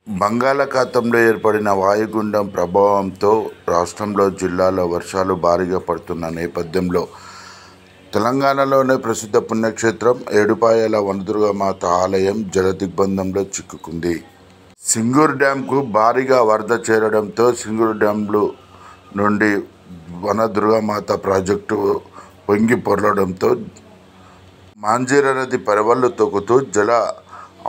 బంగాళాఖాతంలో ఏర్పడిన వాయుగుండం ప్రభావంతో రాష్ట్రంలో జిల్లాలో వర్షాలు భారీగా పడుతున్న నేపథ్యంలో తెలంగాణలోనే ప్రసిద్ధ పుణ్యక్షేత్రం ఏడుపాయల వనదుర్గామాత ఆలయం జలదిగ్బంధంలో చిక్కుకుంది. సింగూరు డ్యాంకు భారీగా వరద చేరడంతో సింగూరు డ్యాంలో నుండి వనదుర్గామాత ప్రాజెక్టు పొంగి పొర్లడంతో మాంజీర నది పరివళ్లు తొక్కుతూ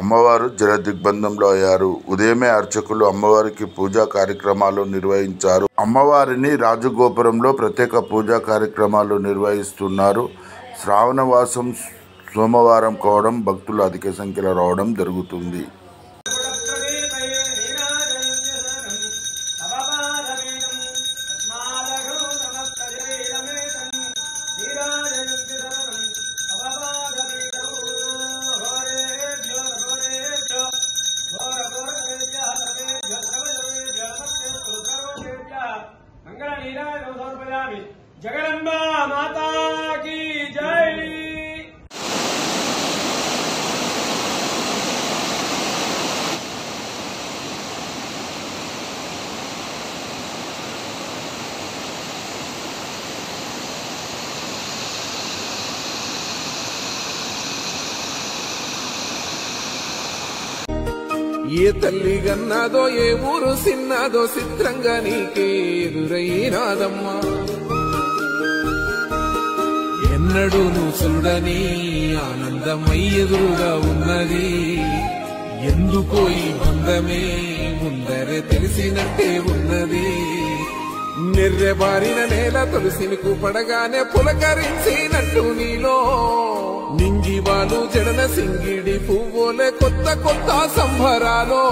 అమ్మవారు జలదిగ్బంధంలో అయ్యారు. ఉదయమే అర్చకులు అమ్మవారికి పూజా కార్యక్రమాలు నిర్వహించారు. అమ్మవారిని రాజగోపురంలో ప్రత్యేక పూజా కార్యక్రమాలు నిర్వహిస్తున్నారు. శ్రావణవాసం సోమవారం కావడం భక్తులు అధిక సంఖ్యలో రావడం జరుగుతుంది. जगदम्बा माता की जय। ఏ తల్లి గన్నాదో ఏ ఊరు సిన్నాదో చిత్రంగా నీకే ఎదురైనాదమ్మా. ఎన్నడూ నువ్వు చూడని ఆనందమై ఎదురుగా ఉన్నది. ఎందుకో ఈ బంధమే ముందరే తెలిసినట్టే ఉన్నది. నిర్రెబారిన నేల తులసినికు పడగానే పులకరించినట్టు నీలో నింగివాలు జడన సింగిడి పువ్వులే కొత్త కొత్త సంబరాలో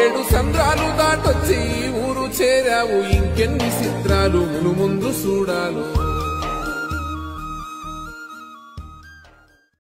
7 సంద్రాలు దాటొచ్చి ఊరు చేరావు. ఇంకెన్ని చిత్రాలు ముందు చూడాలు.